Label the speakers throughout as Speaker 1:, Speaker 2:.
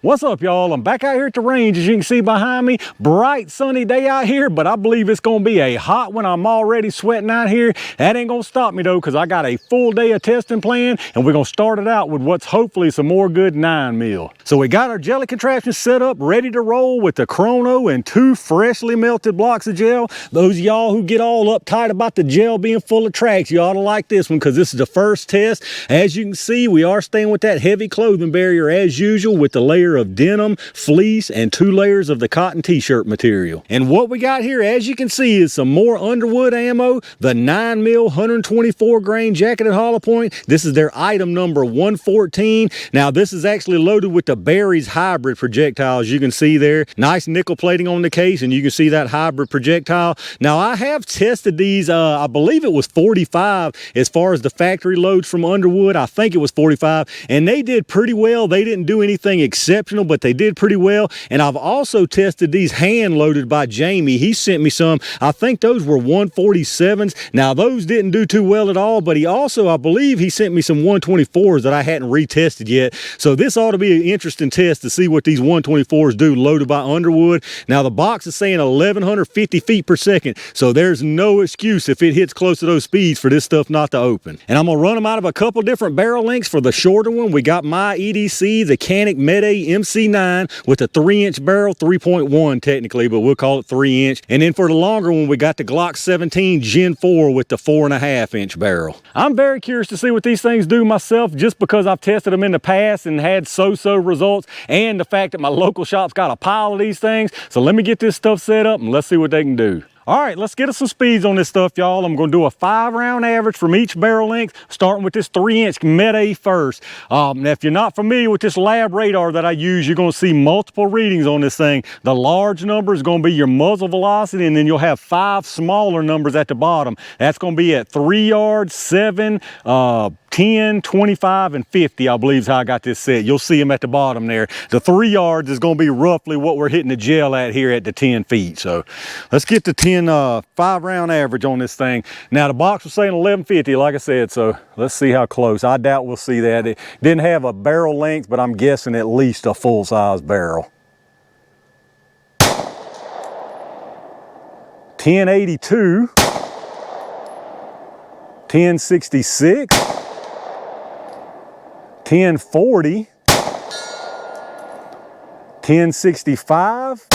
Speaker 1: What's up, y'all? I'm back out here at the range, as you can see behind me. Bright sunny day out here, but I believe it's gonna be a hot one. I'm already sweating out here. That ain't gonna stop me though, because I got a full day of testing planned, and we're gonna start it out with what's hopefully some more good 9mm. So we got our jelly contraption set up, ready to roll with the chrono and 2 freshly melted blocks of gel. Those of y'all who get all uptight about the gel being full of tracks, you ought to like this one, because this is the first test. As you can see, we are staying with that heavy clothing barrier as usual, with the layer of denim, fleece, and 2 layers of the cotton t-shirt material. And what we got here, as you can see, is some more Underwood ammo, the 9mm 124 grain jacketed hollow point. This is their item number 114. Now this is actually loaded with the Berry's hybrid projectiles. You can see there, nice nickel plating on the case, and you can see that hybrid projectile. Now I have tested these, I believe it was 45 as far as the factory loads from Underwood. I think it was 45, and they did pretty well. They didn't do anything exceptional, but they did pretty well. And I've also tested these hand loaded by Jamie. He sent me some. I think those were 147s. Now those didn't do too well at all, but he also, I believe he sent me some 124s that I hadn't retested yet. So this ought to be an interesting test to see what these 124s do loaded by Underwood. Now the box is saying 1150 feet per second, so there's no excuse if it hits close to those speeds for this stuff not to open. And I'm gonna run them out of a couple different barrel lengths. For the shorter one, we got my EDC, the Canik Mete MC9 with a 3-inch barrel, 3.1 technically, but we'll call it 3-inch. And then for the longer one, we got the Glock 17 Gen 4 with the 4.5-inch barrel. I'm very curious to see what these things do myself, just because I've tested them in the past and had so-so results, and the fact that my local shop's got a pile of these things. So let me get this stuff set up and let's see what they can do. All right, let's get us some speeds on this stuff, y'all. I'm gonna do a 5-round average from each barrel length, starting with this 3-inch Mete first. Now, if you're not familiar with this lab radar that I use, you're gonna see multiple readings on this thing. The large number is gonna be your muzzle velocity, and then you'll have 5 smaller numbers at the bottom. That's gonna be at 3 yards, 7, 10, 25, and 50, I believe is how I got this set. You'll see them at the bottom there. The 3 yards is gonna be roughly what we're hitting the gel at here at the 10 feet. So let's get the 5-round average on this thing. Now the box was saying 1150, like I said, so let's see how close. I doubt we'll see that. It didn't have a barrel length, but I'm guessing at least a full-size barrel. 1082, 1066, 1040, 1065,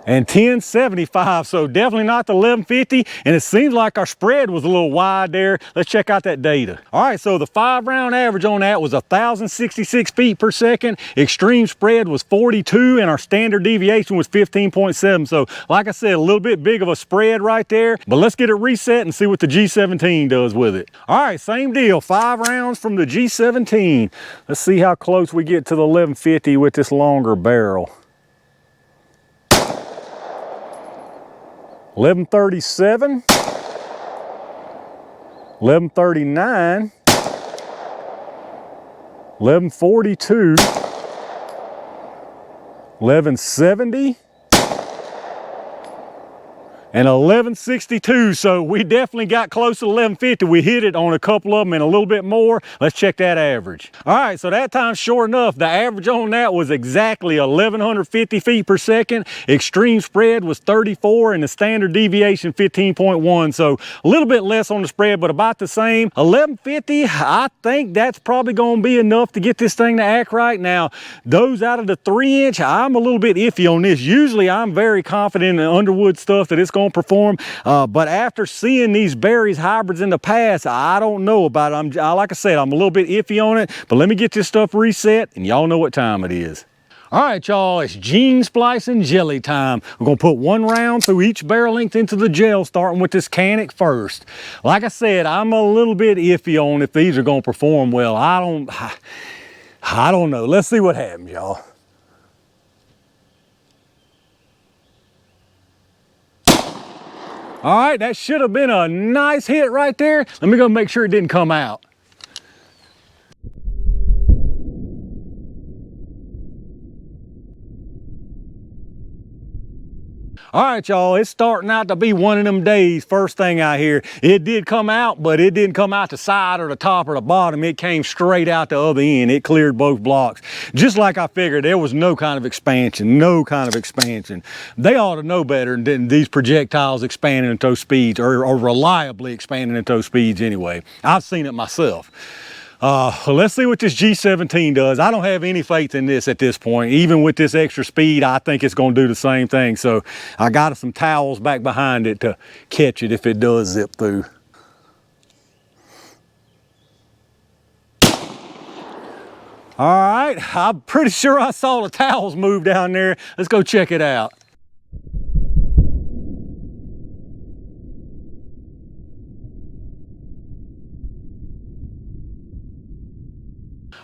Speaker 1: and 1075, so definitely not the 1150, and it seems like our spread was a little wide there. Let's check out that data. All right, so the 5-round average on that was 1,066 feet per second. Extreme spread was 42, and our standard deviation was 15.7. So like I said, a little bit big of a spread right there, but let's get it reset and see what the G17 does with it. All right, same deal, 5 rounds from the G17. Let's see how close we get to the 1150 with this longer barrel. 1137, 1139, 1142, 1170, and 1162. So we definitely got close to 1150. We hit it on a couple of them and a little bit more. Let's check that average. All right, so that time, sure enough, the average on that was exactly 1150 feet per second. Extreme spread was 34, and the standard deviation 15.1. So a little bit less on the spread, but about the same. 1150, I think that's probably gonna be enough to get this thing to act right. Now, those out of the 3-inch, I'm a little bit iffy on this. Usually I'm very confident in the Underwood stuff that it's gonna perform, but after seeing these Berry's hybrids in the past, I don't know about it. Like I said, I'm a little bit iffy on it, but let me get this stuff reset and y'all know what time it is. All right, y'all, it's gene splicing jelly time. We're gonna put 1 round through each barrel length into the gel, starting with this Canik first. Like I said, I'm a little bit iffy on if these are gonna perform well. I don't know. Let's see what happens, y'all. All right, that should have been a nice hit right there. Let me go make sure it didn't come out. All right, y'all, it's starting out to be one of them days. First thing I hear, it did come out, but it didn't come out the side or the top or the bottom. It came straight out the other end. It cleared both blocks. Just like I figured, there was no kind of expansion, no kind of expansion. They ought to know better than these projectiles expanding at those speeds, or reliably expanding at those speeds anyway. I've seen it myself. Let's see what this G17 does. I don't have any faith in this at this point. Even with this extra speed, I think it's going to do the same thing. So I got some towels back behind it to catch it if it does zip through. All right, I'm pretty sure I saw the towels move down there. Let's go check it out.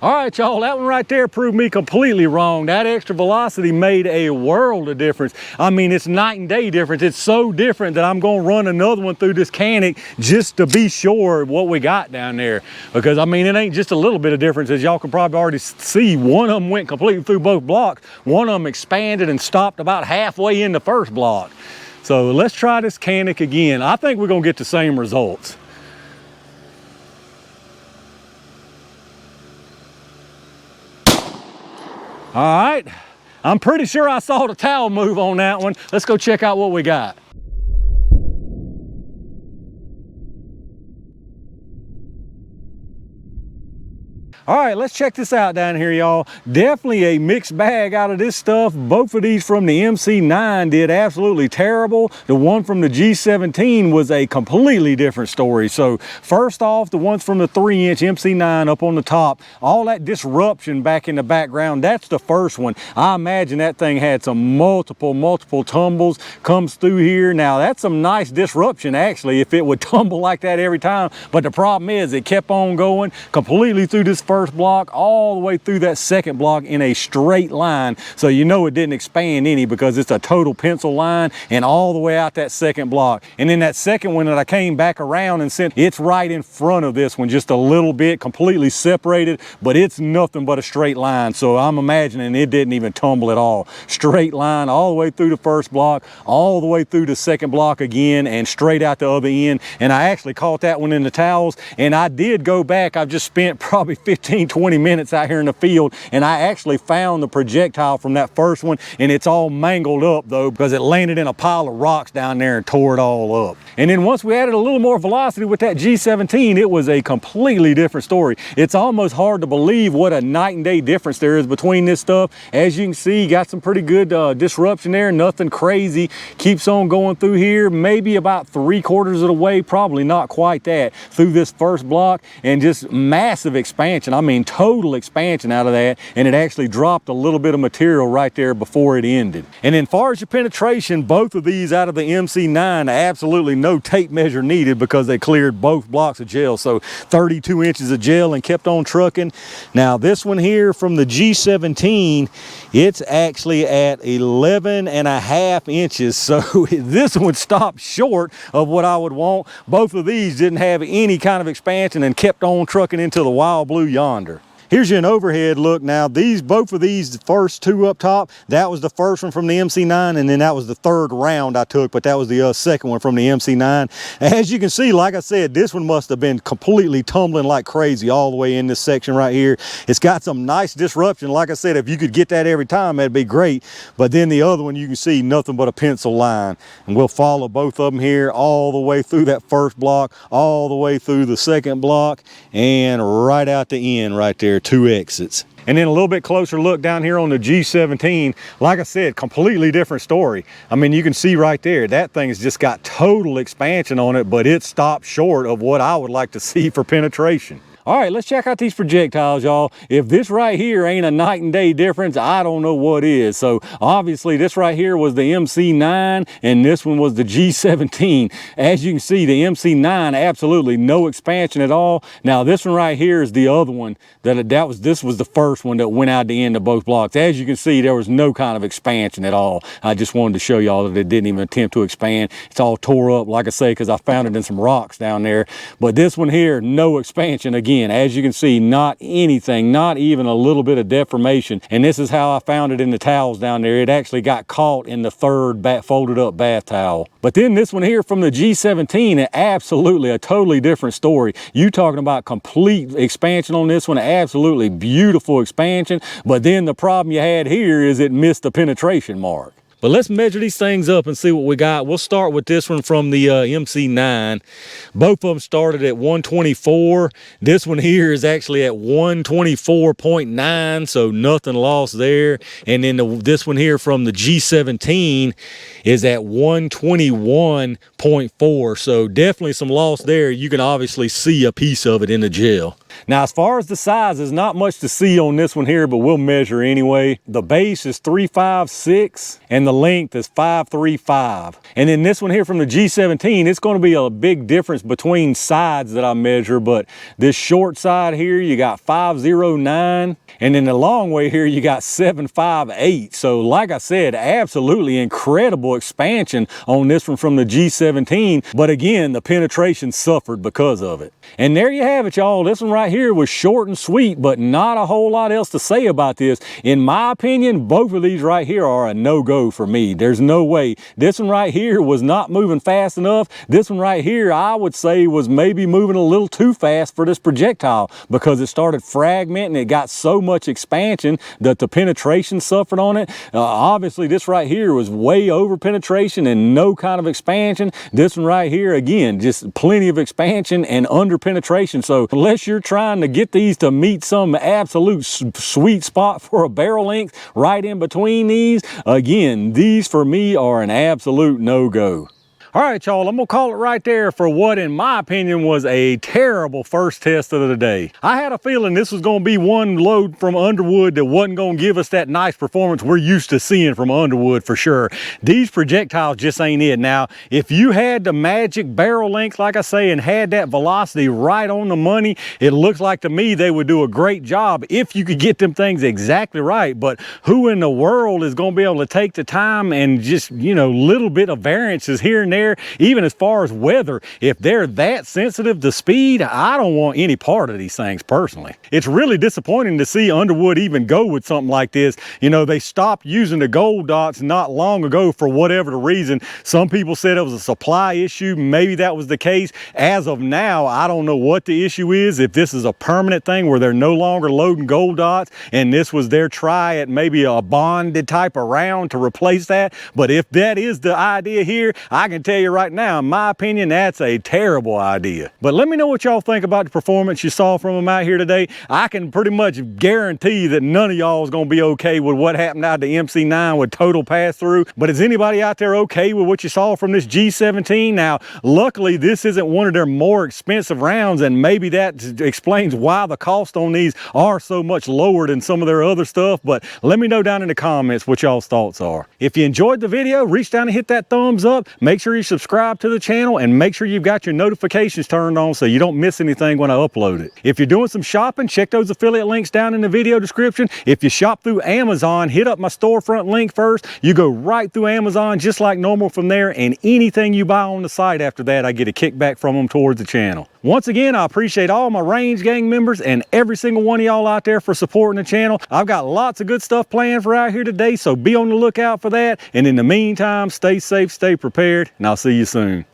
Speaker 1: All right, y'all, that one right there proved me completely wrong. That extra velocity made a world of difference. I mean, it's night and day difference. It's so different that I'm gonna run another one through this Canik just to be sure what we got down there. Because I mean, it ain't just a little bit of difference. As y'all can probably already see, one of them went completely through both blocks. One of them expanded and stopped about halfway in the first block. So let's try this Canik again. I think we're gonna get the same results. All right, I'm pretty sure I saw the towel move on that one. Let's go check out what we got. All right, let's check this out down here, y'all. Definitely a mixed bag out of this stuff. Both of these from the MC9 did absolutely terrible. The one from the G17 was a completely different story. So first off, the ones from the 3-inch MC9 up on the top, all that disruption back in the background, that's the first one. I imagine that thing had some multiple tumbles, comes through here. Now that's some nice disruption actually, if it would tumble like that every time. But the problem is it kept on going completely through this first block all the way through that second block in a straight line. So you know it didn't expand any because it's a total pencil line and all the way out that second block. And then that second one that I came back around and sent, it's right in front of this one, just a little bit, completely separated, but it's nothing but a straight line. So I'm imagining it didn't even tumble at all. Straight line all the way through the first block, all the way through the second block again, and straight out the other end. And I actually caught that one in the towels, and I did go back. I've just spent probably 15-20 minutes out here in the field, and I actually found the projectile from that first one, and it's all mangled up though because it landed in a pile of rocks down there and tore it all up. And then once we added a little more velocity with that G17, it was a completely different story. It's almost hard to believe what a night and day difference there is between this stuff. As you can see, got some pretty good disruption there, nothing crazy. Keeps on going through here, maybe about 3/4 of the way, probably not quite that, through this first block, and just massive expansion. I mean, total expansion out of that, and it actually dropped a little bit of material right there before it ended. And then far as your penetration, both of these out of the MC9, absolutely no tape measure needed because they cleared both blocks of gel. So 32 inches of gel and kept on trucking. Now this one here from the G17, it's actually at 11.5 inches. So this one stopped short of what I would want. Both of these didn't have any kind of expansion and kept on trucking into the wild blue yonder. Here's you an overhead look. Now both of these, the first two up top, that was the first one from the MC9, and then that was the third round I took, but that was the second one from the MC9. As you can see, like I said, this one must have been completely tumbling like crazy all the way in this section right here. It's got some nice disruption. Like I said, if you could get that every time, that'd be great. But then the other one, you can see nothing but a pencil line. And we'll follow both of them here all the way through that first block, all the way through the second block, and right out the end right there. 2 exits. And then a little bit closer look down here on the G17. Like I said, completely different story. I mean, you can see right there, that thing's just got total expansion on it, but it stopped short of what I would like to see for penetration. All right, let's check out these projectiles, y'all. If this right here ain't a night and day difference, I don't know what is. So obviously this right here was the MC9 and this one was the G17. As you can see, the MC9, absolutely no expansion at all. Now this one right here is the other one. This was the first one that went out the end of both blocks. As you can see, there was no kind of expansion at all. I just wanted to show y'all that it didn't even attempt to expand. It's all tore up, like I say, because I found it in some rocks down there. But this one here, no expansion again. again, as you can see, not anything, not even a little bit of deformation. And this is how I found it in the towels down there. It actually got caught in the third folded up bath towel. But then this one here from the G17, absolutely a totally different story. You talking about complete expansion on this one, absolutely beautiful expansion. But then the problem you had here is it missed the penetration mark. But let's measure these things up and see what we got. We'll start with this one from the MC9. Both of them started at 124. This one here is actually at 124.9, so nothing lost there. And then this one here from the G17 is at 121.4, so definitely some loss there. You can obviously see a piece of it in the gel. Now, as far as the size, there's not much to see on this one here, but we'll measure anyway. The base is 356 and the length is 535. And then this one here from the G17, it's going to be a big difference between sides that I measure, but this short side here, you got 509, and then the long way here, you got 758. So like I said, absolutely incredible expansion on this one from the G17, but again, the penetration suffered because of it. And there you have it, y'all. This one right here was short and sweet, but not a whole lot else to say about this. In my opinion, both of these right here are a no-go for me. There's no way. This one right here was not moving fast enough. This one right here, I would say, was maybe moving a little too fast for this projectile because it started fragmenting. It got so much expansion that the penetration suffered on it. Obviously, this right here was way over penetration and no kind of expansion. This one right here, again, just plenty of expansion and under penetration. So unless you're trying to get these to meet some absolute sweet spot for a barrel length right in between these, again, these for me are an absolute no-go. All right, y'all, I'm gonna call it right there for what, in my opinion, was a terrible first test of the day. I had a feeling this was gonna be one load from Underwood that wasn't gonna give us that nice performance we're used to seeing from Underwood for sure. These projectiles just ain't it. Now, if you had the magic barrel length, like I say, and had that velocity right on the money, it looks like to me they would do a great job if you could get them things exactly right. But who in the world is gonna be able to take the time and just, you know, little bit of variances here and there, even as far as weather, if they're that sensitive to speed, I don't want any part of these things personally. It's really disappointing to see Underwood even go with something like this. You know, they stopped using the gold dots not long ago for whatever the reason. Some people said it was a supply issue. Maybe that was the case. As of now, I don't know what the issue is. If this is a permanent thing where they're no longer loading gold dots and this was their try at maybe a bonded type of round to replace that. But if that is the idea here, I can tell you right now, in my opinion, that's a terrible idea. But let me know what y'all think about the performance you saw from them out here today. I can pretty much guarantee that none of y'all is going to be okay with what happened out of the MC9 with total pass-through. But is anybody out there okay with what you saw from this G17? Now, luckily, this isn't one of their more expensive rounds, and maybe that explains why the cost on these are so much lower than some of their other stuff. But let me know down in the comments what y'all's thoughts are. If you enjoyed the video, reach down and hit that thumbs up. Make sure you subscribe to the channel and make sure you've got your notifications turned on so you don't miss anything when I upload it. If you're doing some shopping, check those affiliate links down in the video description. If you shop through Amazon, hit up my storefront link first. You go right through Amazon just like normal from there, and anything you buy on the site after that, I get a kickback from them towards the channel. Once again, I appreciate all my Range Gang members and every single one of y'all out there for supporting the channel. I've got lots of good stuff planned for out here today, so be on the lookout for that. And in the meantime, stay safe, stay prepared, and I'll see you soon.